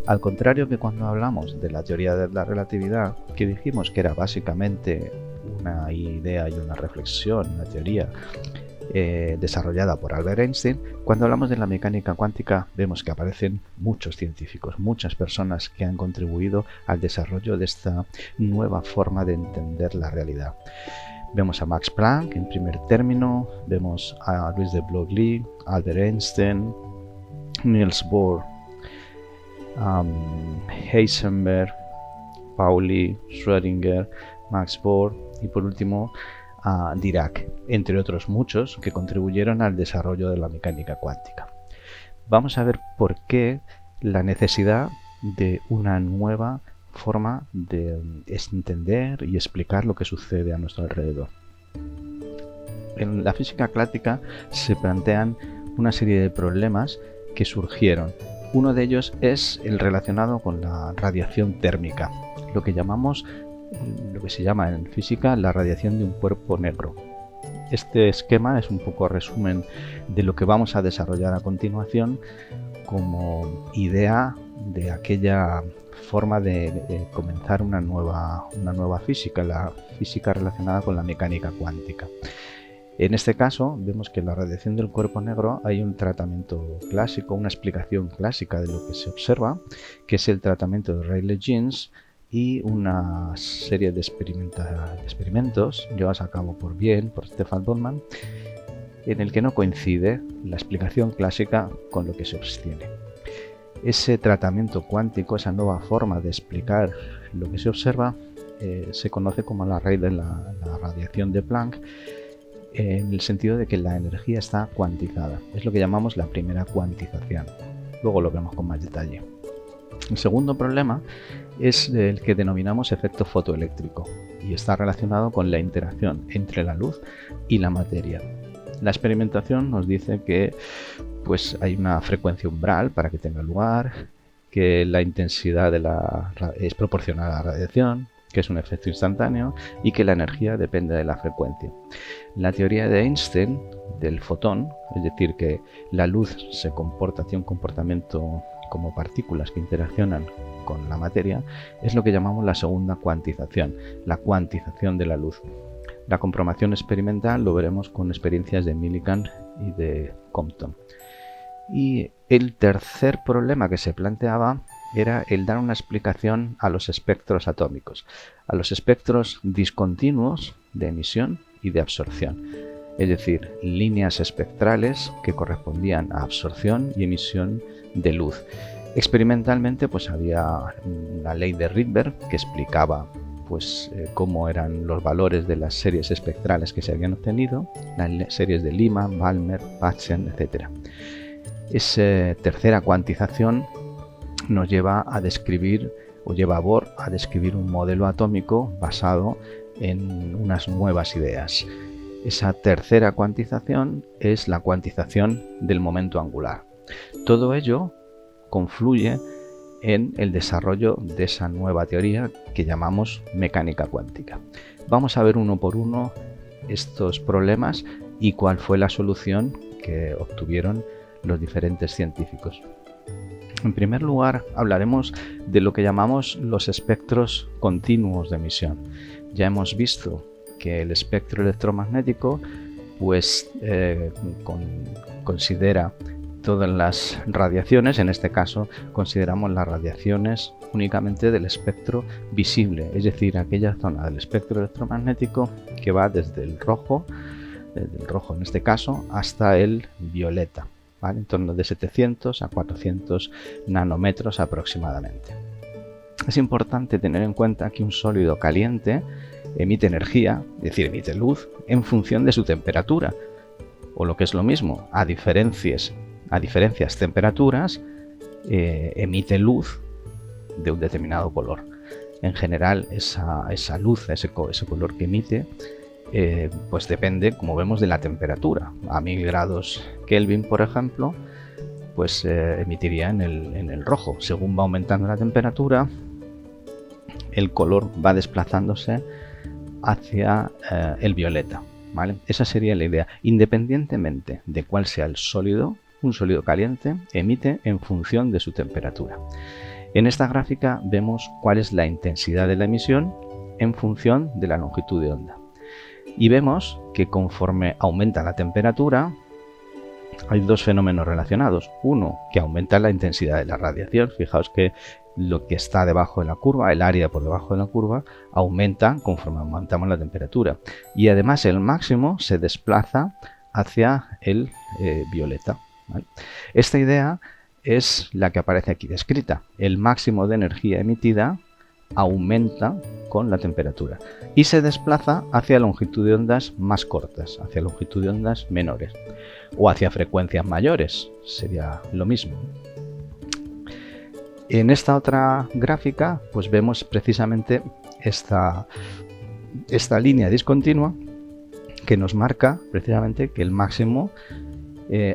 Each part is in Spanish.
Al contrario que cuando hablamos de la teoría de la relatividad, que dijimos que era básicamente una idea y una reflexión, una teoría desarrollada por Albert Einstein, cuando hablamos de la mecánica cuántica vemos que aparecen muchos científicos, muchas personas que han contribuido al desarrollo de esta nueva forma de entender la realidad. Vemos a Max Planck en primer término, vemos a Louis de Broglie, Albert Einstein, Niels Bohr, Heisenberg, Pauli, Schrödinger, Max Bohr y por último a Dirac, entre otros muchos que contribuyeron al desarrollo de la mecánica cuántica. Vamos a ver por qué la necesidad de una nueva forma de entender y explicar lo que sucede a nuestro alrededor. En la física clásica se plantean una serie de problemas que surgieron. Uno de ellos es el relacionado con la radiación térmica, lo que se llama en física la radiación de un cuerpo negro. Este esquema es un poco resumen de lo que vamos a desarrollar a continuación como idea de aquella forma de comenzar una nueva física, la física relacionada con la mecánica cuántica. En este caso vemos que en la radiación del cuerpo negro hay un tratamiento clásico, una explicación clásica de lo que se observa, que es el tratamiento de Rayleigh-Jeans y una serie de experimentos llevados a cabo por Stefan Boltzmann, en el que no coincide la explicación clásica con lo que se obtiene. Ese tratamiento cuántico, esa nueva forma de explicar lo que se observa, se conoce como la raíz de la radiación de Planck, en el sentido de que la energía está cuantizada. Es lo que llamamos la primera cuantización. Luego lo vemos con más detalle. El segundo problema es el que denominamos efecto fotoeléctrico y está relacionado con la interacción entre la luz y la materia. La experimentación nos dice que hay una frecuencia umbral para que tenga lugar, que la intensidad es proporcional a la radiación, que es un efecto instantáneo y que la energía depende de la frecuencia. La teoría de Einstein del fotón, es decir, que la luz se comporta, tiene un comportamiento como partículas que interaccionan con la materia, es lo que llamamos la segunda cuantización, la cuantización de la luz. La comprobación experimental lo veremos con experiencias de Millikan y de Compton. Y el tercer problema que se planteaba era el dar una explicación a los espectros atómicos, a los espectros discontinuos de emisión y de absorción, es decir, líneas espectrales que correspondían a absorción y emisión de luz. Experimentalmente había la ley de Rydberg que explicaba cómo eran los valores de las series espectrales que se habían obtenido, las series de Lyman, Balmer, Paschen, etc. Esa tercera cuantización nos lleva a describir, o lleva a Bohr a describir un modelo atómico basado en unas nuevas ideas. Esa tercera cuantización es la cuantización del momento angular. Todo ello confluye en el desarrollo de esa nueva teoría que llamamos mecánica cuántica. Vamos a ver uno por uno estos problemas y cuál fue la solución que obtuvieron los diferentes científicos. En primer lugar, hablaremos de lo que llamamos los espectros continuos de emisión. Ya hemos visto que el espectro electromagnético considera todas las radiaciones. En este caso consideramos las radiaciones únicamente del espectro visible, es decir, aquella zona del espectro electromagnético que va desde el rojo en este caso, hasta el violeta, ¿vale? En torno de 700 a 400 nanómetros aproximadamente. Es importante tener en cuenta que un sólido caliente emite energía, es decir, emite luz, en función de su temperatura, o lo que es lo mismo, a diferentes temperaturas, emite luz de un determinado color. En general, esa luz, ese color que emite, depende, como vemos, de la temperatura. A 1000 grados Kelvin, por ejemplo, emitiría en el rojo. Según va aumentando la temperatura, el color va desplazándose hacia el violeta, ¿vale? Esa sería la idea. Independientemente de cuál sea el sólido, un sólido caliente emite en función de su temperatura. En esta gráfica vemos cuál es la intensidad de la emisión en función de la longitud de onda. Y vemos que conforme aumenta la temperatura, hay dos fenómenos relacionados. Uno, que aumenta la intensidad de la radiación. Fijaos que lo que está debajo de la curva, el área por debajo de la curva, aumenta conforme aumentamos la temperatura. Y además el máximo se desplaza hacia el violeta, ¿vale? Esta idea es la que aparece aquí descrita. El máximo de energía emitida aumenta con la temperatura y se desplaza hacia longitud de ondas más cortas, hacia longitud de ondas menores o hacia frecuencias mayores, sería lo mismo. En esta otra gráfica pues vemos precisamente esta línea discontinua que nos marca precisamente que el máximo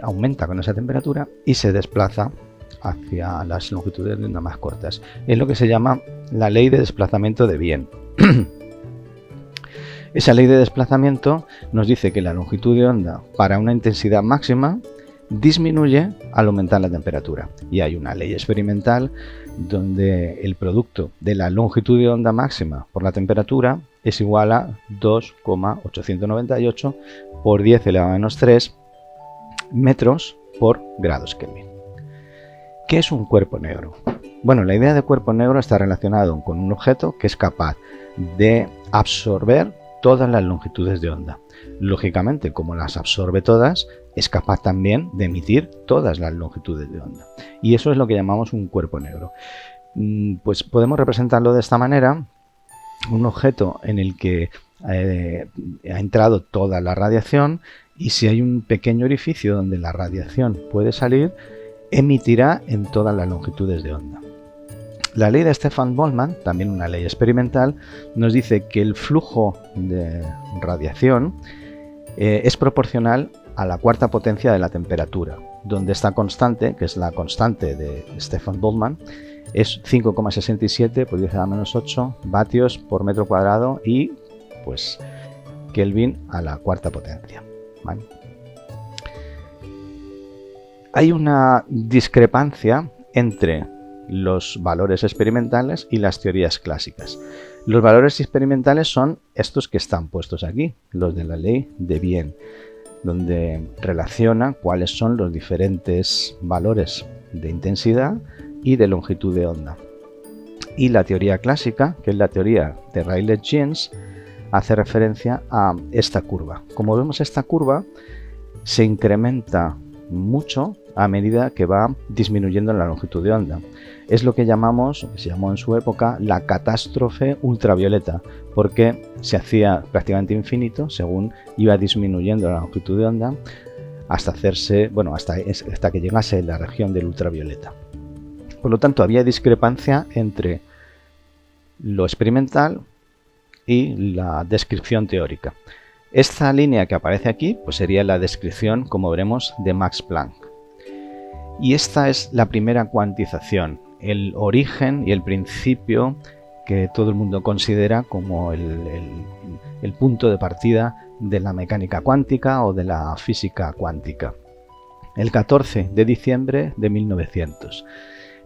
aumenta con esa temperatura y se desplaza hacia las longitudes de onda más cortas. Es lo que se llama la ley de desplazamiento de Wien. Esa ley de desplazamiento nos dice que la longitud de onda para una intensidad máxima disminuye al aumentar la temperatura. Y hay una ley experimental donde el producto de la longitud de onda máxima por la temperatura es igual a 2,898 por 10 elevado a menos 3 metros por grados Kelvin. ¿Qué es un cuerpo negro? Bueno, la idea de cuerpo negro está relacionado con un objeto que es capaz de absorber todas las longitudes de onda. Lógicamente, como las absorbe todas, es capaz también de emitir todas las longitudes de onda. Y eso es lo que llamamos un cuerpo negro. Pues podemos representarlo de esta manera: un objeto en el que ha entrado toda la radiación, y si hay un pequeño orificio donde la radiación puede salir, emitirá en todas las longitudes de onda. La ley de Stefan Boltzmann, también una ley experimental, nos dice que el flujo de radiación es proporcional a la cuarta potencia de la temperatura, donde esta constante, que es la constante de Stefan Boltzmann, es 5,67 por 10 a la menos 8 vatios por metro cuadrado y pues Kelvin a la cuarta potencia, ¿vale? Hay una discrepancia entre los valores experimentales y las teorías clásicas. Los valores experimentales son estos que están puestos aquí, los de la ley de Wien, donde relaciona cuáles son los diferentes valores de intensidad y de longitud de onda. Y la teoría clásica, que es la teoría de Rayleigh-Jeans, hace referencia a esta curva. Como vemos, esta curva se incrementa mucho a medida que va disminuyendo la longitud de onda. Es lo que llamamos, o que se llamó en su época, la catástrofe ultravioleta, porque se hacía prácticamente infinito según iba disminuyendo la longitud de onda hasta hacerse, bueno, hasta que llegase la región del ultravioleta. Por lo tanto, había discrepancia entre lo experimental y la descripción teórica. Esta línea que aparece aquí pues sería la descripción, como veremos, de Max Planck. Y esta es la primera cuantización, el origen y el principio que todo el mundo considera como el punto de partida de la mecánica cuántica o de la física cuántica. El 14 de diciembre de 1900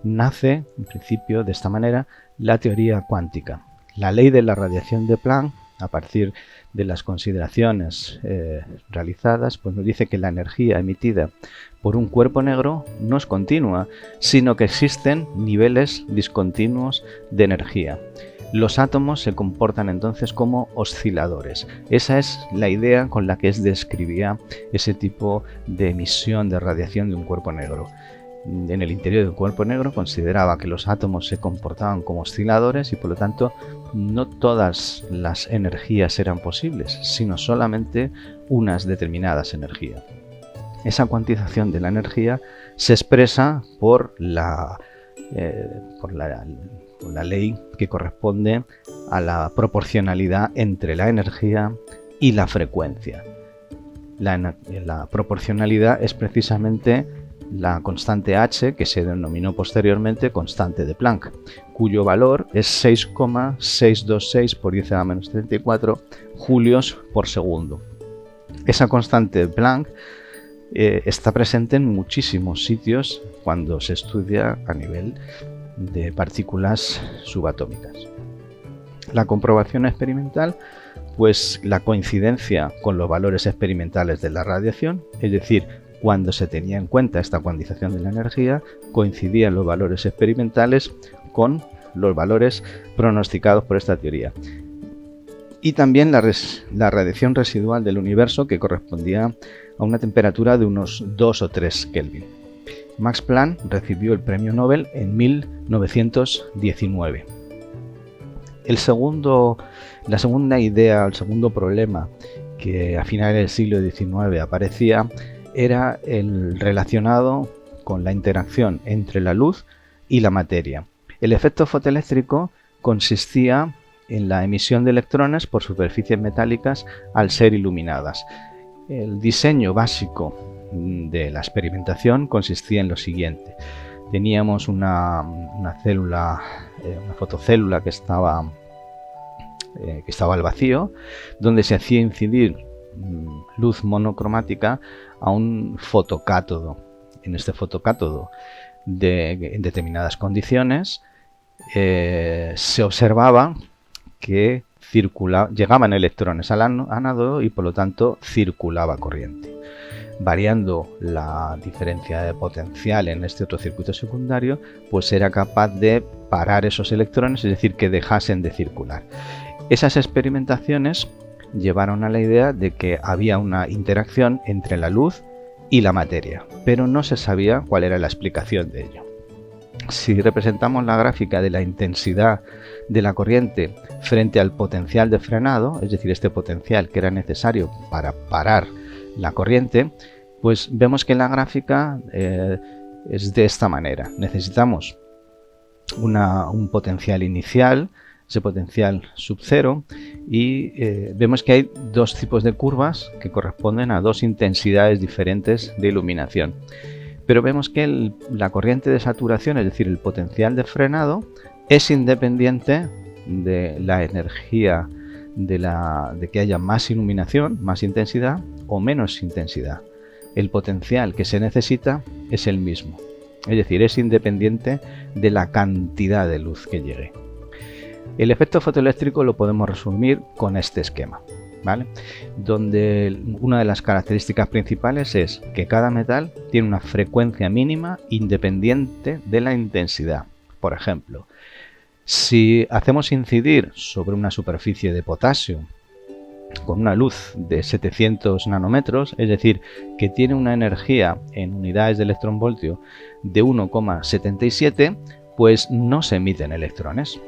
nace, en principio, de esta manera, la teoría cuántica. La ley de la radiación de Planck, a partir de las consideraciones realizadas, pues nos dice que la energía emitida por un cuerpo negro no es continua, sino que existen niveles discontinuos de energía. Los átomos se comportan entonces como osciladores. Esa es la idea con la que describía ese tipo de emisión de radiación de un cuerpo negro. En el interior de un cuerpo negro consideraba que los átomos se comportaban como osciladores y por lo tanto no todas las energías eran posibles, sino solamente unas determinadas energías. Esa cuantización de la energía se expresa por la ley que corresponde a la proporcionalidad entre la energía y la frecuencia. La proporcionalidad es precisamente la constante h, que se denominó posteriormente constante de Planck, cuyo valor es 6,626 por 10 a la menos 34 julios por segundo. Esa constante de Planck está presente en muchísimos sitios cuando se estudia a nivel de partículas subatómicas. La comprobación experimental, pues la coincidencia con los valores experimentales de la radiación, es decir, cuando se tenía en cuenta esta cuantización de la energía, coincidían los valores experimentales con los valores pronosticados por esta teoría. Y también la radiación residual del universo, que correspondía a una temperatura de unos 2 o 3 Kelvin. Max Planck recibió el premio Nobel en 1919. La segunda idea, el segundo problema que a finales del siglo XIX aparecía era el relacionado con la interacción entre la luz y la materia. El efecto fotoeléctrico consistía en la emisión de electrones por superficies metálicas al ser iluminadas. El diseño básico de la experimentación consistía en lo siguiente. Teníamos una célula, una fotocélula que estaba al vacío, donde se hacía incidir luz monocromática a un fotocátodo. En este fotocátodo, en determinadas condiciones, se observaba que llegaban electrones al ánodo y por lo tanto circulaba corriente. Variando la diferencia de potencial en este otro circuito secundario, pues era capaz de parar esos electrones, es decir, que dejasen de circular. Esas experimentaciones llevaron a la idea de que había una interacción entre la luz y la materia, pero no se sabía cuál era la explicación de ello. Si representamos la gráfica de la intensidad de la corriente frente al potencial de frenado, es decir, este potencial que era necesario para parar la corriente, pues vemos que la gráfica es de esta manera. Necesitamos un potencial inicial, ese potencial sub cero, y vemos que hay dos tipos de curvas que corresponden a dos intensidades diferentes de iluminación. Pero vemos que la corriente de saturación, es decir, el potencial de frenado, es independiente de la energía de que haya más iluminación, más intensidad o menos intensidad. El potencial que se necesita es el mismo, es decir, es independiente de la cantidad de luz que llegue. El efecto fotoeléctrico lo podemos resumir con este esquema, ¿vale? Donde una de las características principales es que cada metal tiene una frecuencia mínima independiente de la intensidad. Por ejemplo, si hacemos incidir sobre una superficie de potasio con una luz de 700 nanómetros, es decir, que tiene una energía en unidades de electronvoltio de 1,77, pues no se emiten electrones.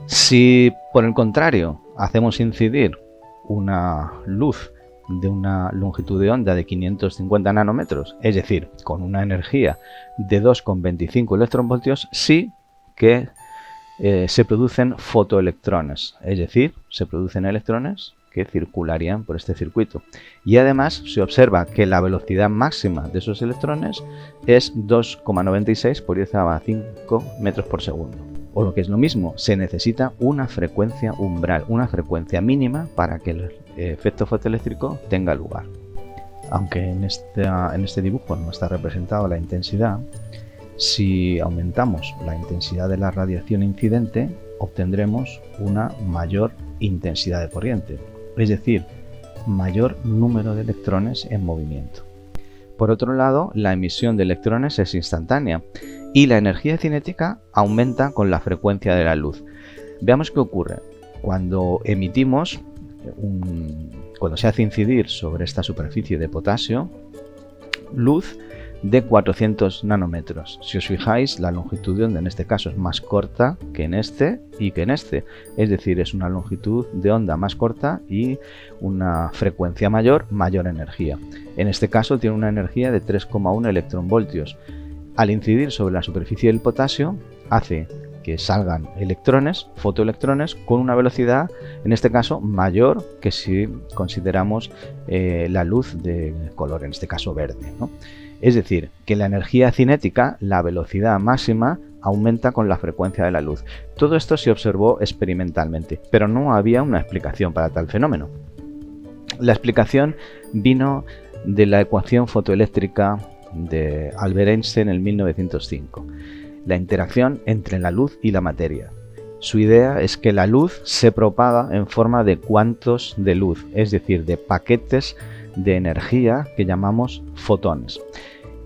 Si, por el contrario, hacemos incidir una luz de una longitud de onda de 550 nanómetros, es decir, con una energía de 2,25 electronvoltios, sí que se producen fotoelectrones, es decir, se producen electrones que circularían por este circuito. Y además se observa que la velocidad máxima de esos electrones es 2,96 por 10⁵ metros por segundo. O lo que es lo mismo, se necesita una frecuencia umbral, una frecuencia mínima para que el efecto fotoeléctrico tenga lugar. Aunque en este dibujo no está representada la intensidad, si aumentamos la intensidad de la radiación incidente, obtendremos una mayor intensidad de corriente, es decir, mayor número de electrones en movimiento. Por otro lado, la emisión de electrones es instantánea y la energía cinética aumenta con la frecuencia de la luz. Veamos qué ocurre cuando emitimos, cuando se hace incidir sobre esta superficie de potasio, luz de 400 nanómetros. Si os fijáis, la longitud de onda en este caso es más corta que en este y que en este. Es decir, es una longitud de onda más corta y una frecuencia mayor, mayor energía. En este caso tiene una energía de 3,1 electronvoltios. Al incidir sobre la superficie del potasio, hace que salgan electrones, fotoelectrones, con una velocidad, en este caso, mayor que si consideramos la luz de color, en este caso verde, ¿no? Es decir, que la energía cinética, la velocidad máxima, aumenta con la frecuencia de la luz. Todo esto se observó experimentalmente, pero no había una explicación para tal fenómeno. La explicación vino de la ecuación fotoeléctrica de Albert Einstein en 1905. la interacción entre la luz y la materia. Su idea es que la luz se propaga en forma de cuantos de luz, es decir, de paquetes de energía que llamamos fotones.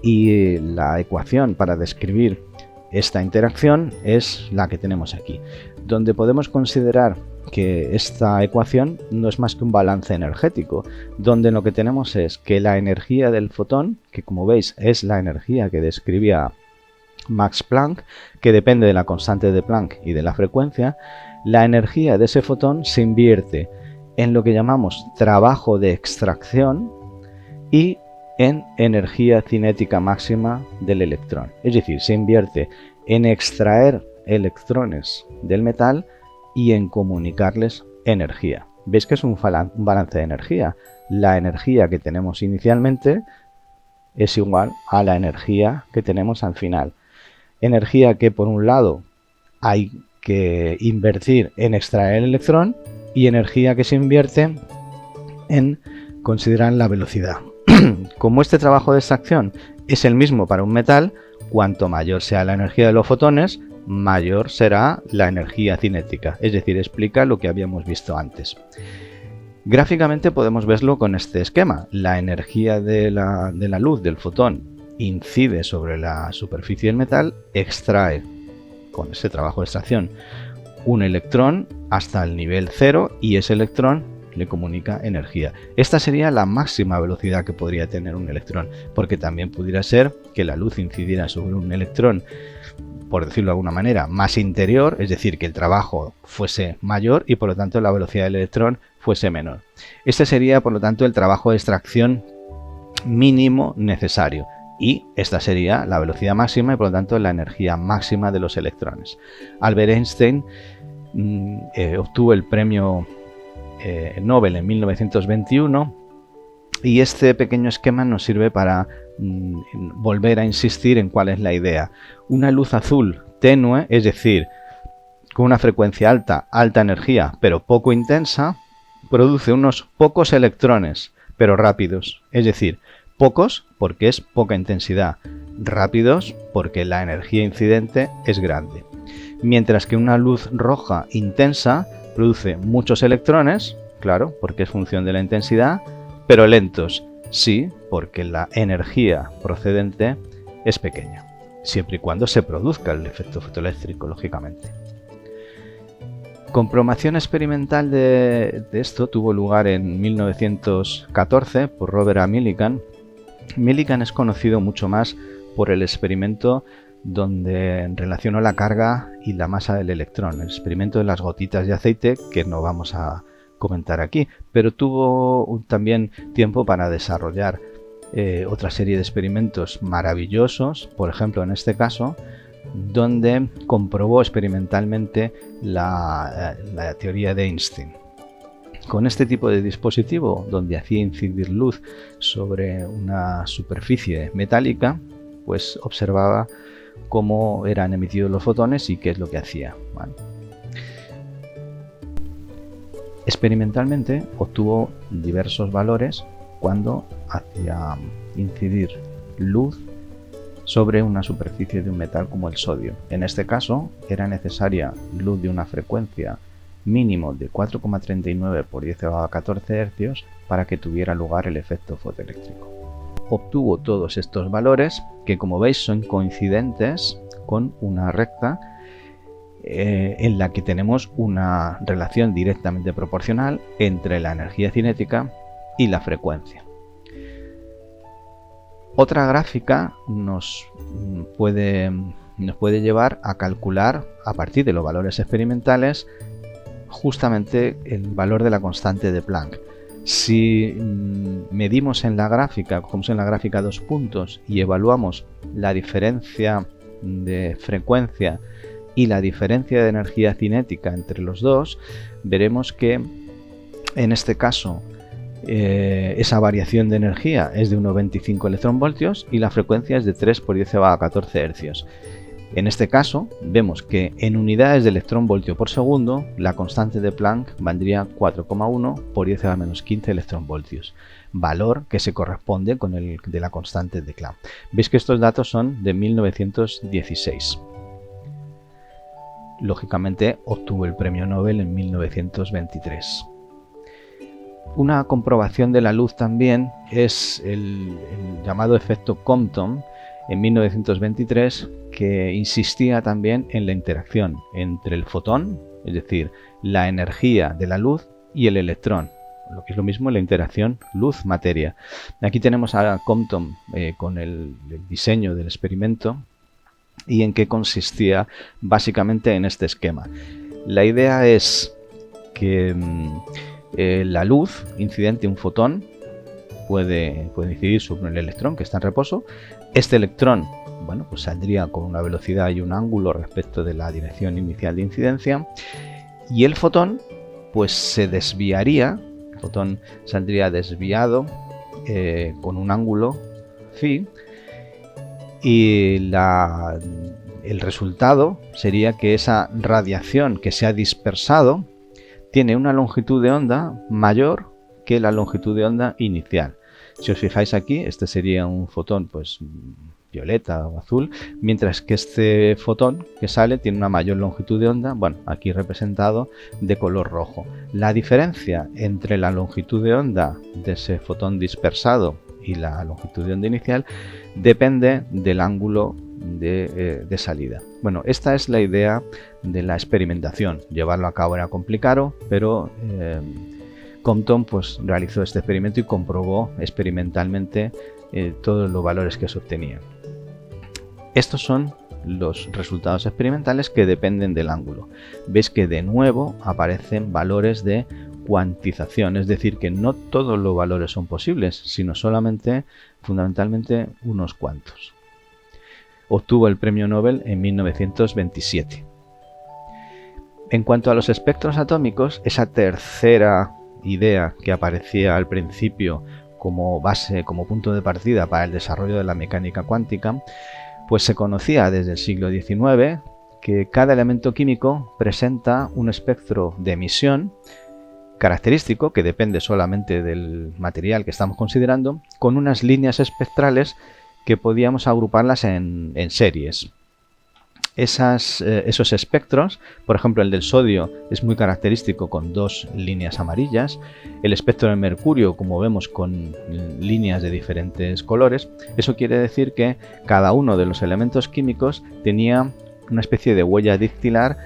Y la ecuación para describir esta interacción es la que tenemos aquí, donde podemos considerar que esta ecuación no es más que un balance energético, donde lo que tenemos es que la energía del fotón, que como veis es la energía que describía Max Planck, que depende de la constante de Planck y de la frecuencia, la energía de ese fotón se invierte en lo que llamamos trabajo de extracción y en energía cinética máxima del electrón. Es decir, se invierte en extraer electrones del metal y en comunicarles energía. ¿Veis que es un balance de energía? La energía que tenemos inicialmente es igual a la energía que tenemos al final. Energía que por un lado hay que invertir en extraer el electrón y energía que se invierte en considerar la velocidad. Como este trabajo de extracción es el mismo para un metal, cuanto mayor sea la energía de los fotones, mayor será la energía cinética, es decir, explica lo que habíamos visto antes. Gráficamente podemos verlo con este esquema. La energía de la luz del fotón incide sobre la superficie del metal, extrae con ese trabajo de extracción un electrón hasta el nivel 0 y ese electrón le comunica energía. Esta sería la máxima velocidad que podría tener un electrón, porque también pudiera ser que la luz incidiera sobre un electrón, por decirlo de alguna manera, más interior, es decir, que el trabajo fuese mayor y por lo tanto la velocidad del electrón fuese menor. Este sería por lo tanto el trabajo de extracción mínimo necesario y esta sería la velocidad máxima y por lo tanto la energía máxima de los electrones. Albert Einstein obtuvo el premio Nobel en 1921 y este pequeño esquema nos sirve para volver a insistir en cuál es la idea. Una luz azul tenue, es decir, con una frecuencia alta, alta energía, pero poco intensa, produce unos pocos electrones, pero rápidos, es decir, pocos porque es poca intensidad, rápidos porque la energía incidente es grande. Mientras que una luz roja intensa produce muchos electrones, claro, porque es función de la intensidad, pero lentos, sí, porque la energía procedente es pequeña, siempre y cuando se produzca el efecto fotoeléctrico, lógicamente. Comprobación experimental de esto tuvo lugar en 1914 por Robert A. Millikan. Millikan es conocido mucho más por el experimento donde relacionó la carga y la masa del electrón, el experimento de las gotitas de aceite que no vamos a comentar aquí, pero tuvo también tiempo para desarrollar otra serie de experimentos maravillosos, por ejemplo en este caso, donde comprobó experimentalmente la teoría de Einstein. Con este tipo de dispositivo, donde hacía incidir luz sobre una superficie metálica, pues observaba cómo eran emitidos los fotones y qué es lo que hacía. Bueno. Experimentalmente obtuvo diversos valores cuando hacía incidir luz sobre una superficie de un metal como el sodio. En este caso era necesaria luz de una frecuencia mínimo de 4,39 por 10 a la 14 Hz para que tuviera lugar el efecto fotoeléctrico. Obtuvo todos estos valores que, como veis, son coincidentes con una recta en la que tenemos una relación directamente proporcional entre la energía cinética y la frecuencia. Otra gráfica nos puede llevar a calcular a partir de los valores experimentales justamente el valor de la constante de Planck. Si medimos en la gráfica, cogemos en la gráfica 2 puntos y evaluamos la diferencia de frecuencia y la diferencia de energía cinética entre los dos, veremos que en este caso esa variación de energía es de 1,25 electronvoltios y la frecuencia es de 3 por 10 a la 14 hercios. En este caso, vemos que en unidades de electronvoltio por segundo, la constante de Planck valdría 4,1 por 10 a la menos 15 electronvoltios, valor que se corresponde con el de la constante de Planck. Veis que estos datos son de 1916. lógicamente obtuvo el premio Nobel en 1923. Una comprobación de la luz también es el llamado efecto Compton en 1923, que insistía también en la interacción entre el fotón, es decir, la energía de la luz, y el electrón, lo que es lo mismo la interacción luz-materia. Aquí tenemos a Compton con el diseño del experimento y en qué consistía básicamente en este esquema. La idea es que la luz incidente, un fotón, puede incidir sobre el electrón que está en reposo. Este electrón, bueno, pues saldría con una velocidad y un ángulo respecto de la dirección inicial de incidencia, y el fotón pues se desviaría, el fotón saldría desviado con un ángulo phi, y el resultado sería que esa radiación que se ha dispersado tiene una longitud de onda mayor que la longitud de onda inicial. Si os fijáis aquí, este sería un fotón pues violeta o azul, mientras que este fotón que sale tiene una mayor longitud de onda, bueno, aquí representado de color rojo. La diferencia entre la longitud de onda de ese fotón dispersado y la longitud de onda inicial depende del ángulo de salida. Bueno, esta es la idea de la experimentación. Llevarlo a cabo era complicado, pero Compton pues realizó este experimento y comprobó experimentalmente todos los valores que se obtenían. Estos son los resultados experimentales que dependen del ángulo. Veis que de nuevo aparecen valores de cuantización, es decir, que no todos los valores son posibles, sino solamente, fundamentalmente, unos cuantos. Obtuvo el premio Nobel en 1927. En cuanto a los espectros atómicos, esa tercera idea que aparecía al principio como base, como punto de partida para el desarrollo de la mecánica cuántica, pues se conocía desde el siglo XIX que cada elemento químico presenta un espectro de emisión característico que depende solamente del material que estamos considerando, con unas líneas espectrales que podíamos agruparlas en series. Esos espectros, por ejemplo el del sodio es muy característico con dos líneas amarillas, el espectro del mercurio, como vemos, con líneas de diferentes colores. Eso quiere decir que cada uno de los elementos químicos tenía una especie de huella dactilar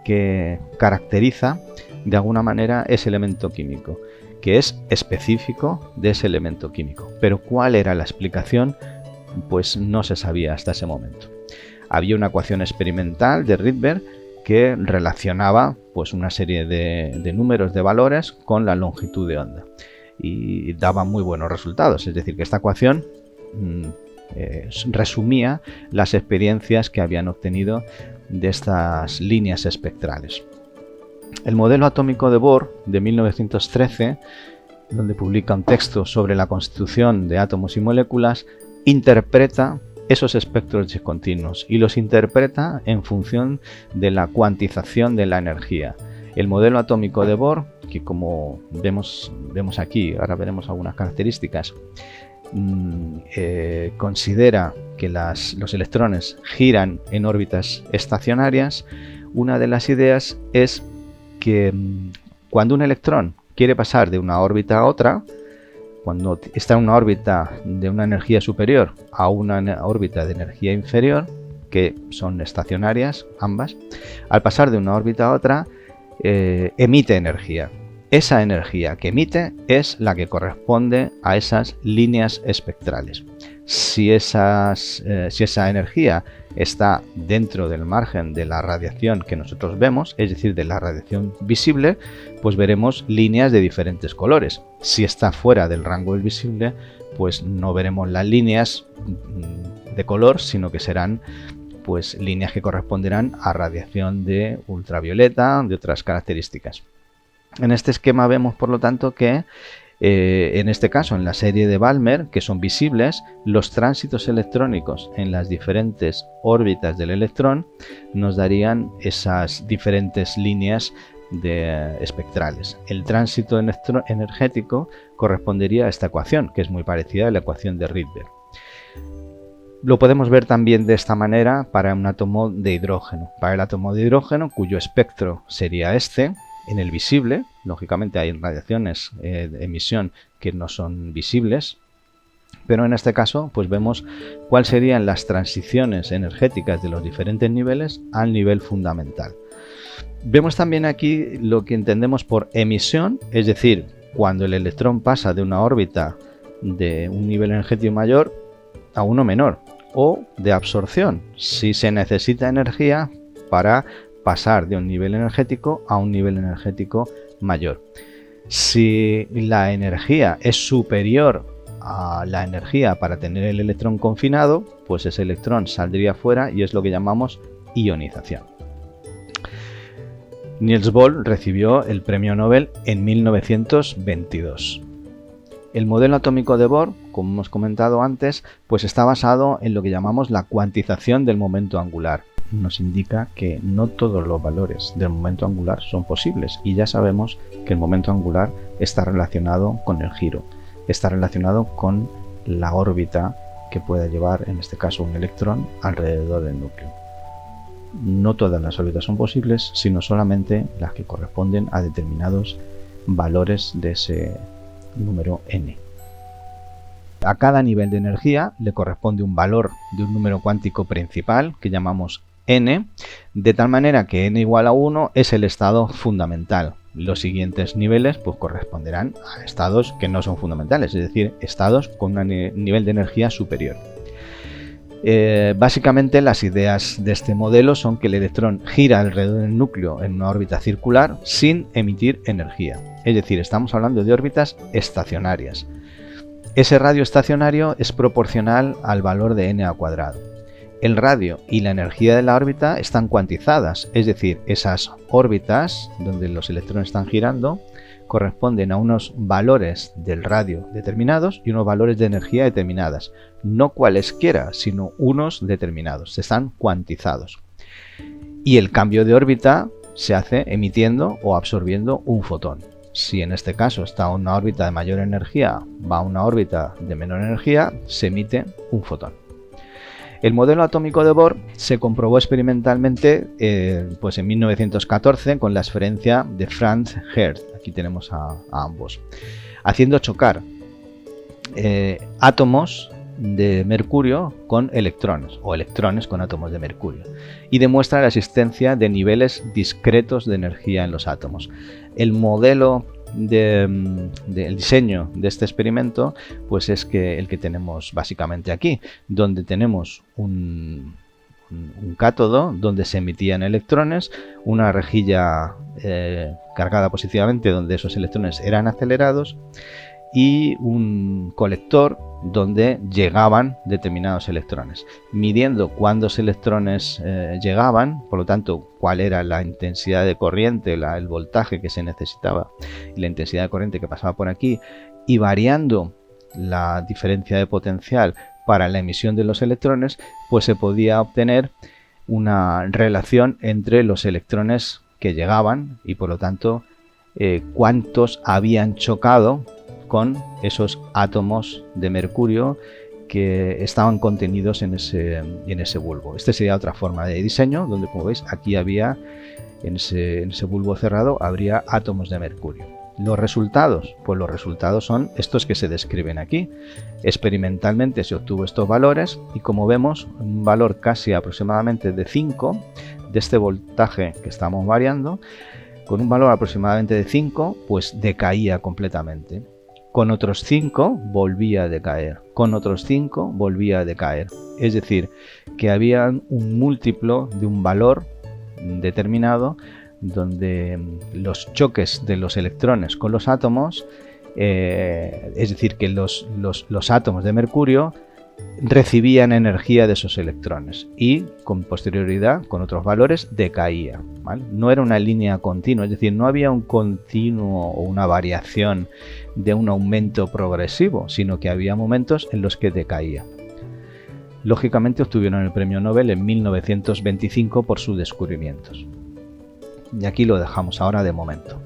que caracteriza de alguna manera ese elemento químico, que es específico de ese elemento químico. Pero ¿cuál era la explicación? Pues no se sabía hasta ese momento. Había una ecuación experimental de Rydberg que relacionaba pues una serie de números de valores con la longitud de onda y daba muy buenos resultados. Es decir, que esta ecuación resumía las experiencias que habían obtenido de estas líneas espectrales. El modelo atómico de Bohr de 1913, donde publica un texto sobre la constitución de átomos y moléculas, interpreta esos espectros discontinuos y los interpreta en función de la cuantización de la energía. El modelo atómico de Bohr, que como vemos aquí, ahora veremos algunas características, considera que los electrones giran en órbitas estacionarias. Una de las ideas es que cuando un electrón quiere pasar de una órbita a otra, cuando está en una órbita de una energía superior a una órbita de energía inferior, que son estacionarias ambas, al pasar de una órbita a otra emite energía. Esa energía que emite es la que corresponde a esas líneas espectrales. Si esa energía está dentro del margen de la radiación que nosotros vemos, es decir, de la radiación visible, pues veremos líneas de diferentes colores. Si está fuera del rango del visible, pues no veremos las líneas de color, sino que serán pues líneas que corresponderán a radiación de ultravioleta, de otras características. En este esquema vemos, por lo tanto, que en este caso, en la serie de Balmer, que son visibles, los tránsitos electrónicos en las diferentes órbitas del electrón nos darían esas diferentes líneas espectrales. El tránsito energético correspondería a esta ecuación, que es muy parecida a la ecuación de Rydberg. Lo podemos ver también de esta manera para un átomo de hidrógeno. Para el átomo de hidrógeno, cuyo espectro sería este, en el visible, lógicamente hay radiaciones de emisión que no son visibles, pero en este caso pues vemos cuáles serían las transiciones energéticas de los diferentes niveles al nivel fundamental. Vemos también aquí lo que entendemos por emisión, es decir, cuando el electrón pasa de una órbita de un nivel energético mayor a uno menor, o de absorción, si se necesita energía para pasar de un nivel energético a un nivel energético mayor. Si la energía es superior a la energía para tener el electrón confinado, pues ese electrón saldría fuera y es lo que llamamos ionización. Niels Bohr recibió el premio Nobel en 1922. El modelo atómico de Bohr, como hemos comentado antes, pues está basado en lo que llamamos la cuantización del momento angular. Nos indica que no todos los valores del momento angular son posibles y ya sabemos que el momento angular está relacionado con el giro, está relacionado con la órbita que pueda llevar, en este caso, un electrón alrededor del núcleo. No todas las órbitas son posibles, sino solamente las que corresponden a determinados valores de ese número n. A cada nivel de energía le corresponde un valor de un número cuántico principal que llamamos n, de tal manera que n igual a 1 es el estado fundamental. Los siguientes niveles pues corresponderán a estados que no son fundamentales, es decir, estados con un nivel de energía superior. Básicamente las ideas de este modelo son que el electrón gira alrededor del núcleo en una órbita circular sin emitir energía. Es decir, estamos hablando de órbitas estacionarias. Ese radio estacionario es proporcional al valor de n al cuadrado. El radio y la energía de la órbita están cuantizadas, es decir, esas órbitas donde los electrones están girando corresponden a unos valores del radio determinados y unos valores de energía determinadas, no cualesquiera, sino unos determinados, están cuantizados. Y el cambio de órbita se hace emitiendo o absorbiendo un fotón. Si en este caso está una órbita de mayor energía, va a una órbita de menor energía, se emite un fotón. El modelo atómico de Bohr se comprobó experimentalmente pues en 1914 con la experiencia de Franz Hertz. Aquí tenemos a ambos, haciendo chocar átomos de mercurio con electrones o electrones con átomos de mercurio, y demuestra la existencia de niveles discretos de energía en los átomos. El modelo del diseño de este experimento pues es el que tenemos básicamente aquí, donde tenemos un cátodo donde se emitían electrones, una rejilla cargada positivamente donde esos electrones eran acelerados y un colector donde llegaban determinados electrones. Midiendo cuántos electrones llegaban, por lo tanto cuál era la intensidad de corriente, el voltaje que se necesitaba y la intensidad de corriente que pasaba por aquí, y variando la diferencia de potencial para la emisión de los electrones, pues se podía obtener una relación entre los electrones que llegaban y por lo tanto cuántos habían chocado con esos átomos de mercurio que estaban contenidos en ese bulbo. Esta sería otra forma de diseño, donde como veis aquí había en ese bulbo cerrado habría átomos de mercurio. Los resultados, pues los resultados son estos que se describen aquí. Experimentalmente se obtuvo estos valores y como vemos un valor casi aproximadamente de 5 de este voltaje que estamos variando, con un valor aproximadamente de 5 pues decaía completamente. Con otros 5 volvía a decaer, con otros 5 volvía a decaer. Es decir, que había un múltiplo de un valor determinado donde los choques de los electrones con los átomos, es decir, que los átomos de mercurio recibían energía de esos electrones y con posterioridad, con otros valores, decaía, ¿vale? No era una línea continua, es decir, no había un continuo o una variación de un aumento progresivo, sino que había momentos en los que decaía. Lógicamente obtuvieron el premio Nobel en 1925 por sus descubrimientos. Y aquí lo dejamos ahora de momento.